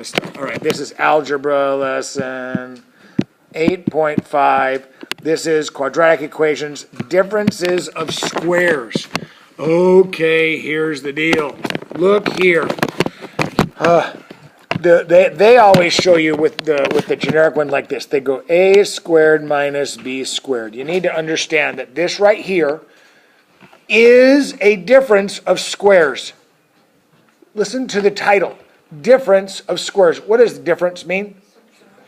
All right, this is algebra lesson 8.5. This is quadratic equations, differences of squares. Okay, here's the deal. Look here. They always show you with the generic one like this. They go a squared minus b squared. You need to understand that this right here is a difference of squares. Listen to the title. Difference of squares. What does difference mean?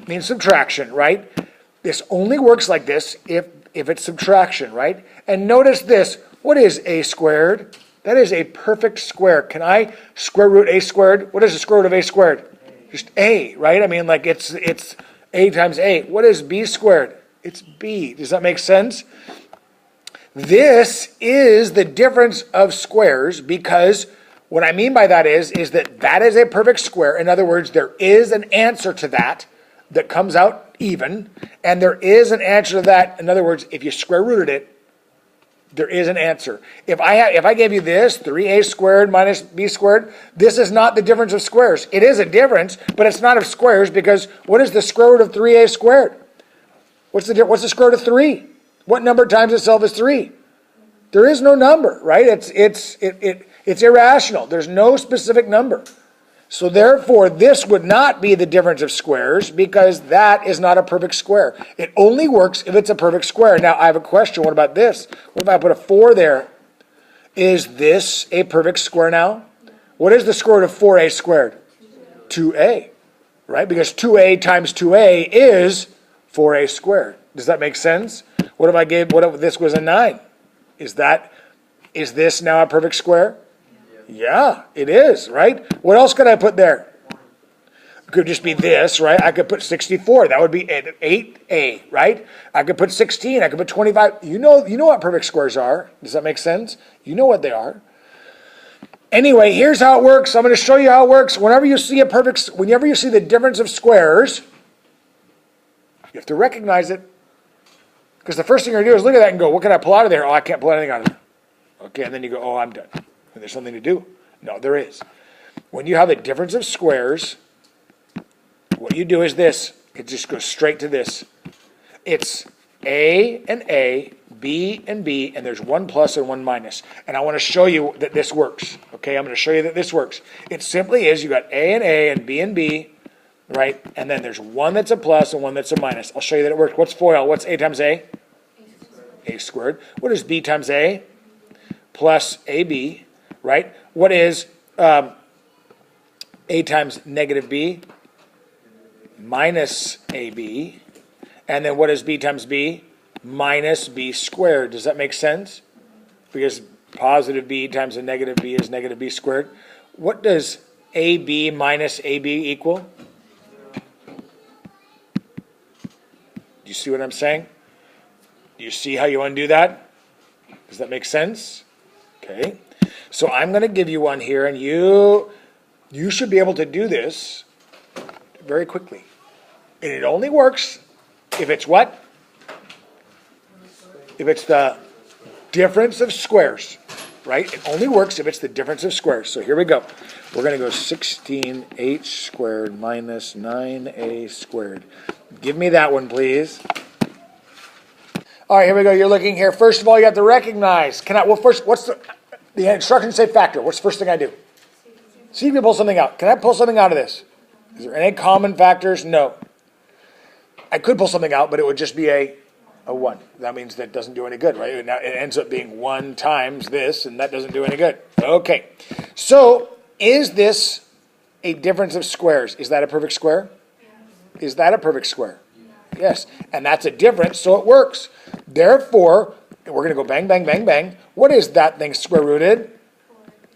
It means subtraction, right? This only works like this if it's subtraction, right? And notice this. What is a squared? That is a perfect square. Can I square root a squared? What is the square root of a squared? Just a, right? I mean, like it's a times a. What is b squared? It's b. Does that make sense? This is the difference of squares because what I mean by that is that is a perfect square. In other words, there is an answer to that comes out even, and there is an answer to that. In other words, if you square rooted it, there is an answer. If I gave you this, 3a squared minus b squared, this is not the difference of squares. It is a difference, but it's not of squares because what is the square root of 3a squared? What's the square root of 3? What number times itself is 3? There is no number, right? It's irrational. There's no specific number. So therefore, this would not be the difference of squares because that is not a perfect square. It only works if it's a perfect square. Now, I have a question. What about this? What if I put a 4 there? Is this a perfect square now? What is the square root of 4a squared? 2a, right? Because 2a times 2a is 4a squared. Does that make sense? What if this was a 9? Is this now a perfect square? Yeah, it is, right? What else could I put there? It could just be this, right? I could put 64. That would be 8a, right? I could put 16. I could put 25. You know what perfect squares are. Does that make sense? You know what they are. Anyway, here's how it works. I'm going to show you how it works. Whenever you see the difference of squares, you have to recognize it. Because the first thing you're going to do is look at that and go, what can I pull out of there? Oh, I can't pull anything out of there. Okay, and then you go, oh, I'm done. And there's something to do. No, there is. When you have a difference of squares, what you do is this. It just goes straight to this. It's A and A, B and B, and there's one plus and one minus. And I want to show you that this works. Okay, I'm going to show you that this works. It simply is you got A and B, right? And then there's one that's a plus and one that's a minus. I'll show you that it works. What's FOIL? What's A times A? A squared. What is B times A? Plus AB, right? What is A times negative B? Minus AB. And then what is B times B? Minus B squared. Does that make sense? Because positive B times a negative B is negative B squared. What does AB minus AB equal? Do you see what I'm saying? Do you see how you undo that? Does that make sense? Okay. So I'm going to give you one here, and you should be able to do this very quickly. And it only works if it's what? If it's the difference of squares, right? It only works if it's the difference of squares. So here we go. We're going to go 16h squared minus 9a squared. Give me that one, please. All right, here we go. You're looking here. First of all, you have to recognize. First, what's the instructions say factor. What's the first thing I do? See if you pull something out. Can I pull something out of this? Is there any common factors? No. I could pull something out, but it would just be a 1. That means that doesn't do any good, right? Now it ends up being 1 times this, and that doesn't do any good. Okay. So, is this a difference of squares? Is that a perfect square? Yes. Is that a perfect square? Yes. And that's a difference, so it works. Therefore, we're going to go bang, bang, bang, bang. What is that thing square rooted?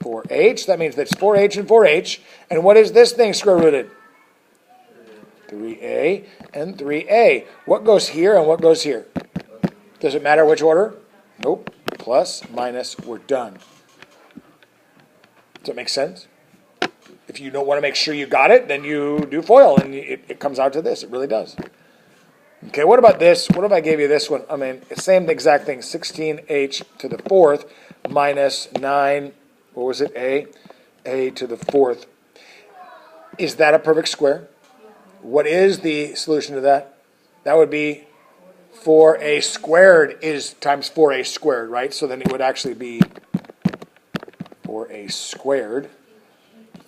4h. That means that's 4h and 4h. And what is this thing square rooted? 3a and 3a. What goes here and what goes here? Does it matter which order? Nope. Plus, minus, we're done. Does that make sense? If you don't want to make sure you got it, then you do FOIL, and it comes out to this. It really does. Okay, what about this? What if I gave you this one? I mean, same exact thing. 16h to the 4th minus 9, what was it, a to the 4th. Is that a perfect square? What is the solution to that? That would be 4a squared is times 4a squared, right? So then it would actually be 4a squared,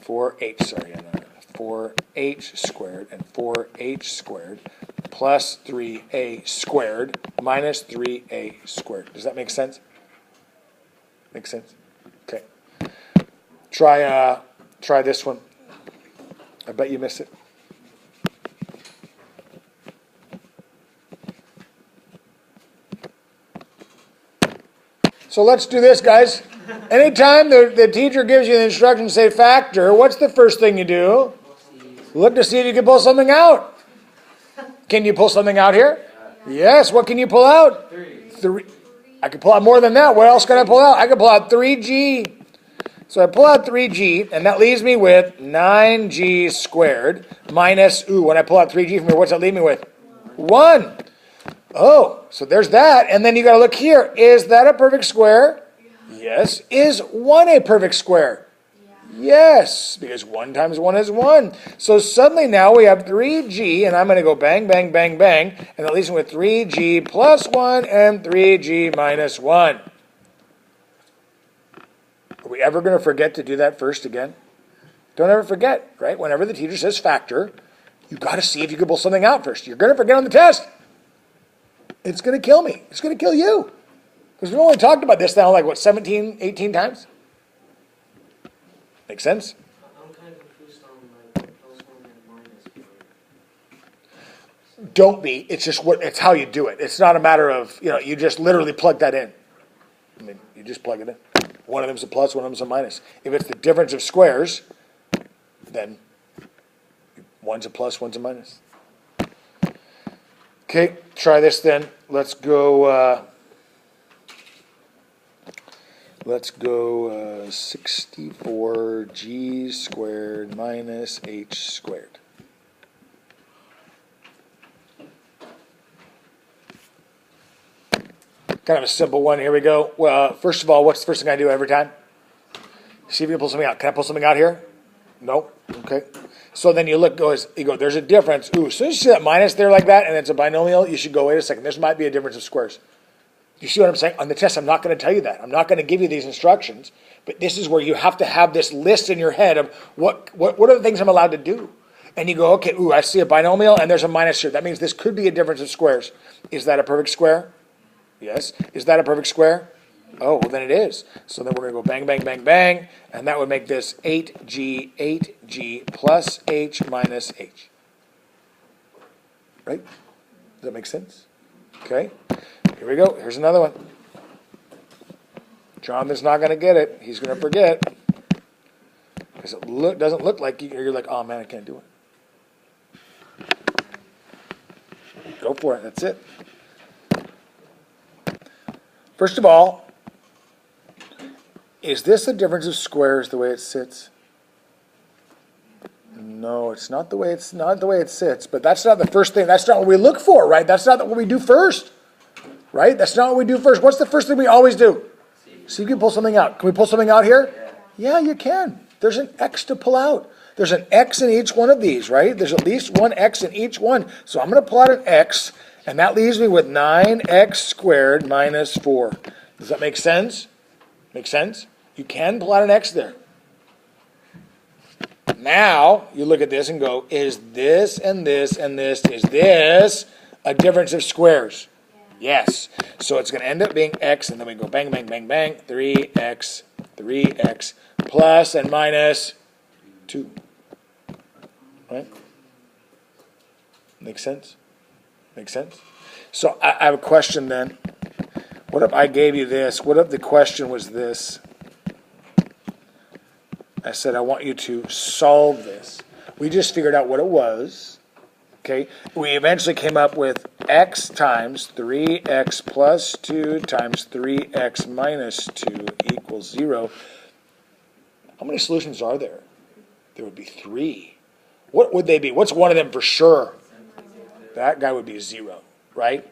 4h, sorry, 4h squared and 4h squared plus 3a squared minus 3a squared. Does that make sense? Make sense? Okay. Try this one. I bet you miss it. So let's do this, guys. Anytime the teacher gives you the instructions, say factor, what's the first thing you do? Look to see if you can pull something out. Can you pull something out here? Yes. What can you pull out? 3. I can pull out more than that. What else can I pull out? I can pull out 3g. So I pull out 3g, and that leaves me with 9g squared minus, when I pull out 3g from here, what's that leave me with? 1. Oh, so there's that. And then you got to look here. Is that a perfect square? Yes. Is 1 a perfect square? Yes, because 1 times 1 is 1. So suddenly now we have 3g, and I'm going to go bang, bang, bang, bang, and that leaves me with 3g plus 1 and 3g minus 1. Are we ever going to forget to do that first again? Don't ever forget, right? Whenever the teacher says factor, you've got to see if you can pull something out first. You're going to forget on the test. It's going to kill me. It's going to kill you. Because we've only talked about this now, like, what, 17, 18 times? Make sense? I'm kind of confused on plus 1 and minus. Don't be. It's just it's how you do it. It's not a matter of, you just literally plug that in. I mean, you just plug it in. One of them's a plus, one of them's a minus. If it's the difference of squares, then one's a plus, one's a minus. Okay, try this then. Let's go 64g squared minus h squared. Kind of a simple one. Here we go. Well, first of all, what's the first thing I do every time? See if you can pull something out. Can I pull something out here? No. Okay. So then you look, there's a difference. As soon as you see that minus there like that, and it's a binomial, you should go, wait a second, this might be a difference of squares. You see what I'm saying? On the test, I'm not going to tell you that. I'm not going to give you these instructions, but this is where you have to have this list in your head of what are the things I'm allowed to do. And you go, okay, I see a binomial, and there's a minus here. That means this could be a difference of squares. Is that a perfect square? Yes. Is that a perfect square? Oh, well then it is. So then we're going to go bang, bang, bang, bang, and that would make this 8g plus h minus h. Right? Does that make sense? Okay. Here we go. Here's another one. John is not going to get it. He's going to forget. Because it doesn't look like you're like, oh man, I can't do it. Go for it. That's it. First of all, is this a difference of squares the way it sits? No, it's not the way it sits. But that's not the first thing. That's not what we look for, right? That's not what we do first, right? That's not what we do first. What's the first thing we always do? See if you can pull something out. Can we pull something out here? Yeah, you can. There's an x to pull out. There's an x in each one of these, right? There's at least one x in each one. So I'm going to pull out an x. And that leaves me with 9x squared minus 4. Does that make sense? Make sense? You can pull out an x there. Now, you look at this and go, is this and this and this, is this a difference of squares? Yes. So it's going to end up being x, and then we go bang, bang, bang, bang, 3x plus and minus 2. Right? Make sense? Make sense? So I have a question then. What if I gave you this? What if the question was this? I said, I want you to solve this. We just figured out what it was. Okay? We eventually came up with x times 3x plus 2 times 3x minus 2 equals 0. How many solutions are there? There would be 3. What would they be? What's one of them for sure? That guy would be 0, right?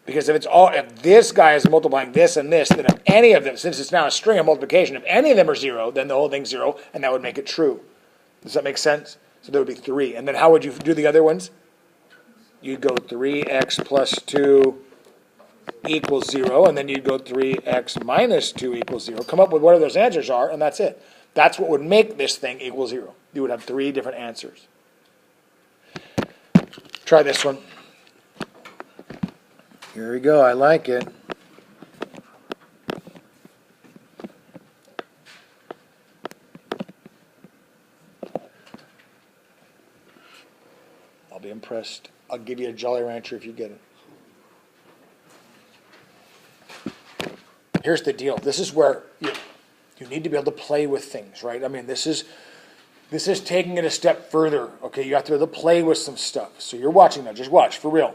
Because if this guy is multiplying this and this, then if any of them, since it's now a string of multiplication, if any of them are 0, then the whole thing's 0, and that would make it true. Does that make sense? So that would be 3. And then how would you do the other ones? You'd go 3x plus 2 equals 0, and then you'd go 3x minus 2 equals 0. Come up with whatever those answers are, and that's it. That's what would make this thing equal 0. You would have 3 different answers. Try this one. Here we go. I like it. I'll be impressed. I'll give you a Jolly Rancher if you get it. Here's the deal. This is where you need to be able to play with things, right? I mean, this is taking it a step further. Okay, you have to be able to play with some stuff. So you're watching now. Just watch, for real.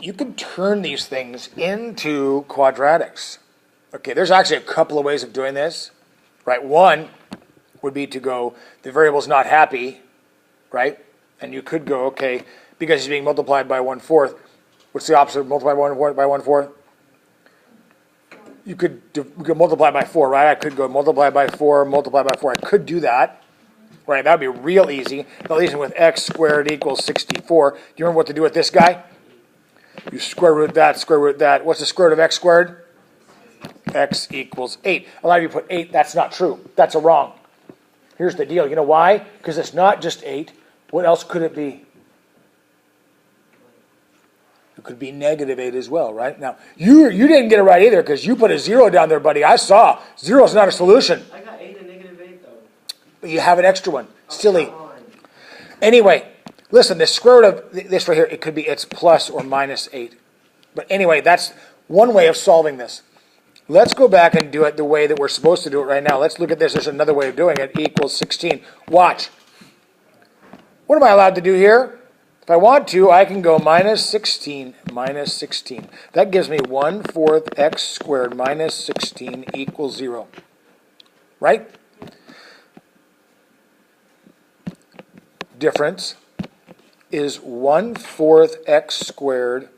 You can turn these things into quadratics. Okay, there's actually a couple of ways of doing this, right? One would be to go, the variable's not happy, right? And you could go, okay, because he's being multiplied by 1/4, what's the opposite of multiply by 1/4? You could multiply by 4, right? I could go multiply by 4, multiply by 4. I could do that, right? That would be real easy. At least with x squared equals 64. Do you remember what to do with this guy? You square root that, square root that. What's the square root of x squared? X equals 8. A lot of you put 8. That's not true. That's a wrong. Here's the deal. You know why? Because it's not just 8. What else could it be? It could be negative 8 as well, right? Now, you didn't get it right either because you put a 0 down there, buddy. I saw. 0 is not a solution. I got 8 and negative 8, though. But you have an extra one. Oh, Silly. come on. Anyway, listen, the square root of this right here, it could be it's plus or minus 8. But anyway, that's one way of solving this. Let's go back and do it the way that we're supposed to do it right now. Let's look at this. There's another way of doing it. Equals 16. Watch. What am I allowed to do here? If I want to, I can go minus 16, minus 16. That gives me 1/4 x squared minus 16 equals 0. Right? Difference is 1/4 x squared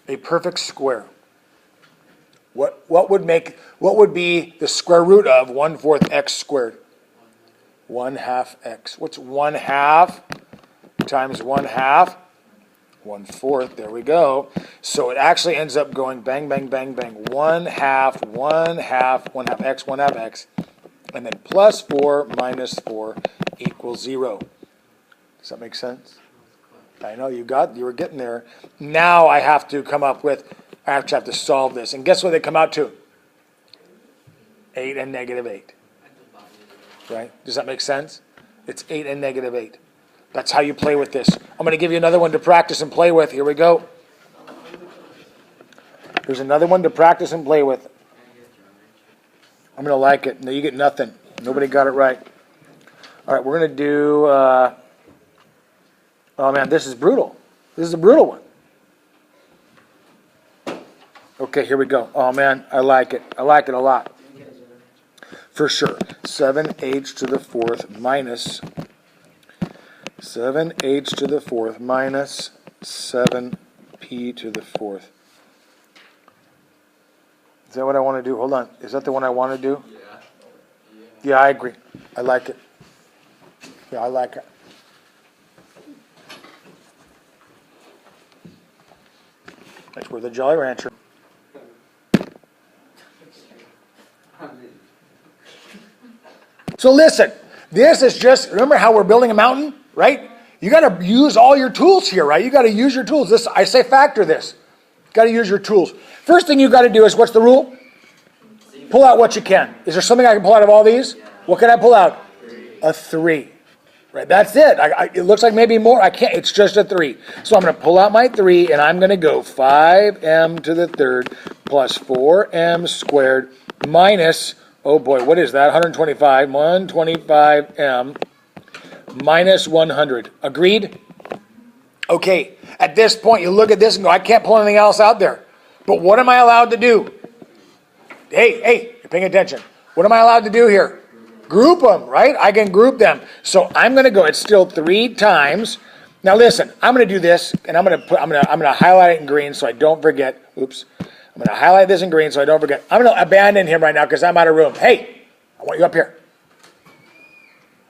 a perfect square. What would be the square root of 1/4 x squared? 1/2 x. What's 1/2 times 1/2? 1/4. There we go. So it actually ends up going bang, bang, bang, bang. 1/2, 1/2, 1/2 x, 1/2 x. And then plus 4 minus 4 equals 0. Does that make sense? I know you were getting there. Now I have to come up with, I have to solve this. And guess what they come out to? 8 and negative 8. Right? Does that make sense? It's 8 and negative 8. That's how you play with this. I'm going to give you another one to practice and play with. Here we go. Here's another one to practice and play with. I'm going to like it. No, you get nothing. Nobody got it right. All right, we're going to do, oh man, this is brutal. This is a brutal one. Okay, here we go. Oh man, I like it. I like it a lot. For sure. 7h to the 4th minus 7h to the 4th minus 7p to the 4th. Is that what I want to do? Hold on. Is that the one I want to do? Yeah, I agree. I like it. Yeah, I like it. That's where the Jolly Rancher. So listen, this is just, remember how we're building a mountain, right? You got to use all your tools here, right? You got to use your tools. This, I say factor this. You got to use your tools. First thing you got to do is, what's the rule? Pull out what you can. Is there something I can pull out of all these? What can I pull out? A 3. Right, that's it. It looks like maybe more. I can't. It's just a 3. So I'm going to pull out my 3, and I'm going to go 5m to the 3rd plus 4m squared minus, oh boy, what is that? 125. 125m minus 100. Agreed? Okay, at this point, you look at this and go, I can't pull anything else out there. But what am I allowed to do? Hey, you're paying attention. What am I allowed to do here? Group them, right? I can group them. So I'm going to go, it's still 3 times. Now listen, I'm going to do this, and I'm going to highlight it in green so I don't forget. Oops. I'm going to highlight this in green so I don't forget. I'm going to abandon him right now because I'm out of room. Hey, I want you up here.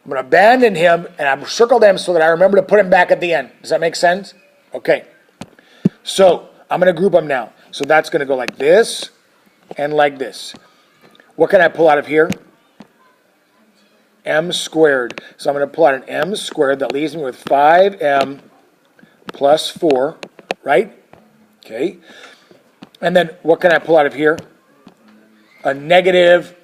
I'm going to abandon him, and I've circled him so that I remember to put him back at the end. Does that make sense? Okay. So I'm going to group them now. So that's going to go like this and like this. What can I pull out of here? M squared. So I'm going to pull out an M squared that leaves me with 5M plus 4, right? Okay. And then what can I pull out of here? A negative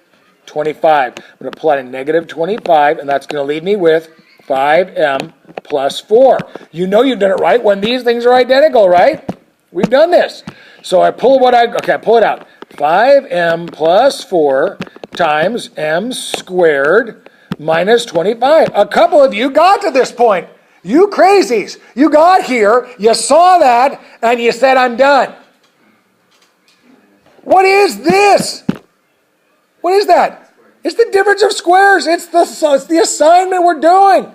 25. I'm going to pull out a negative 25, and that's going to leave me with 5M plus 4. You know you've done it right when these things are identical, right? We've done this. So I pull I pull it out. 5M plus 4 times M squared minus 25. A couple of you got to this point. You crazies. You got here, you saw that, and you said, I'm done. What is this? What is that? It's the difference of squares. It's the assignment we're doing.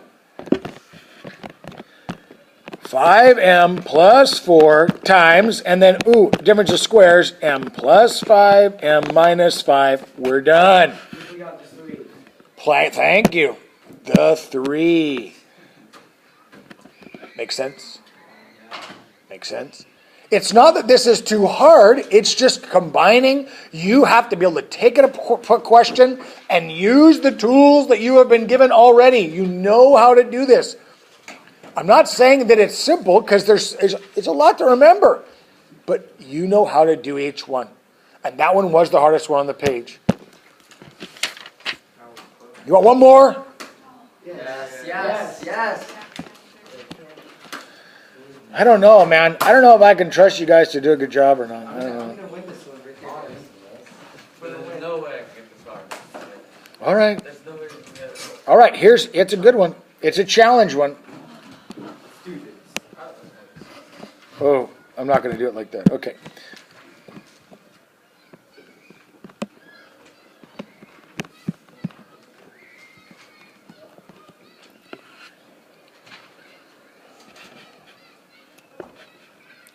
5M plus 4 times, and then, difference of squares, M plus 5, M minus 5. We're done. We got the 3. Thank you. The 3. Makes sense? Makes sense? It's not that this is too hard. It's just combining. You have to be able to take a question and use the tools that you have been given already. You know how to do this. I'm not saying that it's simple because it's a lot to remember. But you know how to do each one. And that one was the hardest one on the page. You want one more? Yes. I don't know, man. I don't know if I can trust you guys to do a good job or not. I don't know. Gonna win this one, Rick. There's no way I can get this hard. All right. There's no way to get it. All right. It's a good one. It's a challenge one. Oh, I'm not going to do it like that. Okay.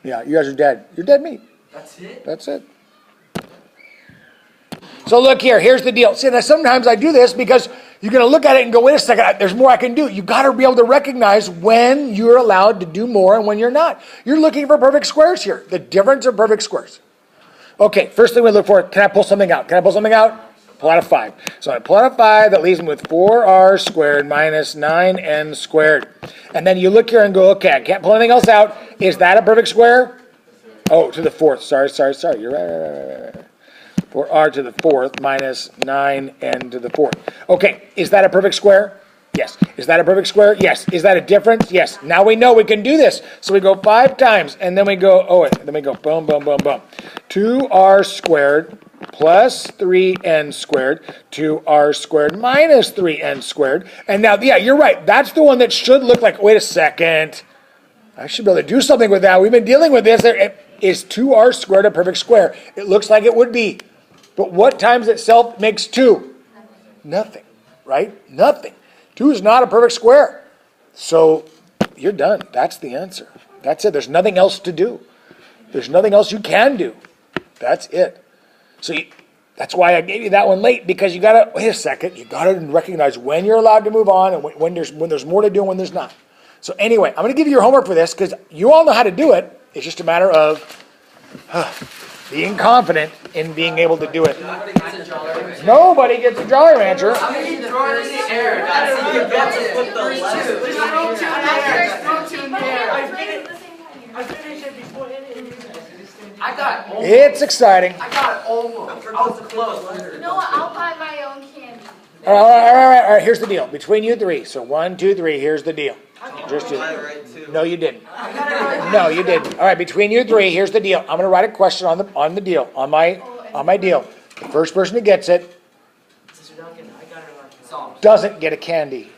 Yeah, you guys are dead. You're dead meat. That's it? That's it. So look here. Here's the deal. See, now sometimes I do this because you're going to look at it and go, wait a second, there's more I can do. You've got to be able to recognize when you're allowed to do more and when you're not. You're looking for perfect squares here. The difference of perfect squares. Okay, first thing we look for, can I pull something out? Can I pull something out? Pull out a 5. So I pull out a 5, that leaves me with 4r squared minus 9n squared. And then you look here and go, okay, I can't pull anything else out. Is that a perfect square? Oh, to the 4th. Sorry. You're right. 4r to the 4th minus 9n to the 4th. Okay, is that a perfect square? Yes. Is that a perfect square? Yes. Is that a difference? Yes. Now we know we can do this. So we go 5 times, and then we go, then we go boom. 2r squared plus 3n squared, 2r squared minus 3n squared. And now, yeah, you're right. That's the one that should look like, wait a second, I should be able to do something with that. We've been dealing with this. Is 2r squared a perfect square? It looks like it would be. But what times itself makes 2? Nothing, right? Nothing. 2 is not a perfect square. So you're done. That's the answer. That's it. There's nothing else to do. There's nothing else you can do. That's it. So that's why I gave you that one late, because you got to, wait a second, you got to recognize when you're allowed to move on and when there's more to do and when there's not. So anyway, I'm going to give you your homework for this because you all know how to do it. It's just a matter of being confident in being able to do it. Nobody gets a Jolly Rancher. Nobody gets a Jolly Rancher. I'm going to keep throwing it in the air. I finished it before anything. I got almost. It's exciting. I got almost. I was close. You know what? I'll buy my own candy. All right. Here's the deal. Between you three. So 1, 2, 3. Here's the deal. Just do it. No, you didn't. No, you didn't. All right. Between you three, here's the deal. I'm going to write a question on the deal, on my deal. The first person who gets it doesn't get a candy.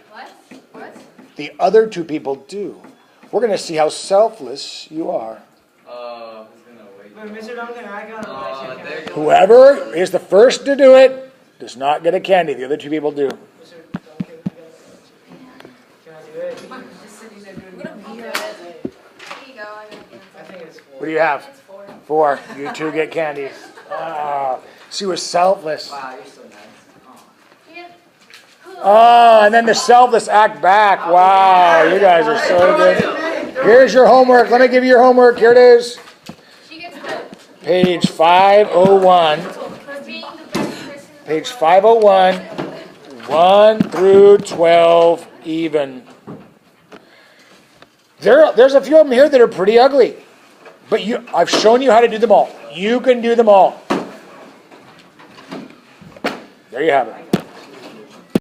What? The other 2 people do. We're going to see how selfless you are. Who's gonna wait? Mr. Duncan, I got a There you go. Whoever is the first to do it does not get a candy. The other 2 people do. Mr. Duncan, can I do it? Just sitting there doing it. Here you go. I think it's 4. What do you have? It's 4. 4. You 2 get candy. She was selfless. Wow, you're so nice. Here. Who Oh, and then the selfless act back. Wow, you guys are so good. Here's your homework. Let me give you your homework. Here it is. She gets the Page 501. for being the best person. Page 501. 1 through 12 even. There's a few of them here that are pretty ugly. But I've shown you how to do them all. You can do them all. There you have it.